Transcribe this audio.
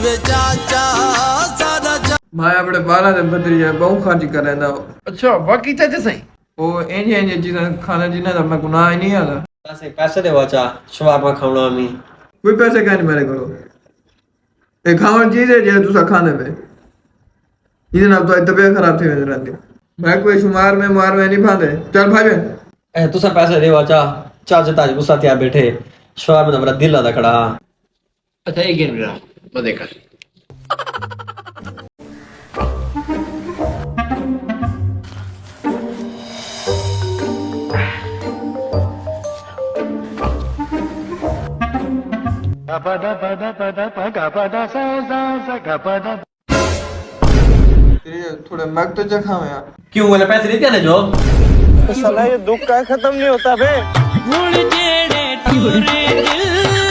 वे चाचा सादा भाई अपने बाला दे बदरी है बहुत खर्च कर रहा है अच्छा बाकी चाचा सही वो इंज चीज़ां खाना जिन्ना दा मैं गुनाह ही नहीं आता पैसे दे वाचा शवाबा खावणा मी कोई पैसे का नहीं मेरे को ये खावन चीज़ है जो तुसा खाने पे ये ना तो तबीयत खराब थी मेरे रहती मैं कोई शुमार में मार में नहीं भादे चल भाई बहन ए तुसा पैसे दे वाचा चाचा ताज गुस्सा थिया बैठे शवाब में हमरा दिल आदा खड़ा अच्छा एक गेम रहा मजे कर तेरे थोड़े मग तो जखा में यार क्यों वाले पैसे नहीं देने जो साला ये दुख का खत्म नहीं होता बे भूल जेड़े टूरे दिल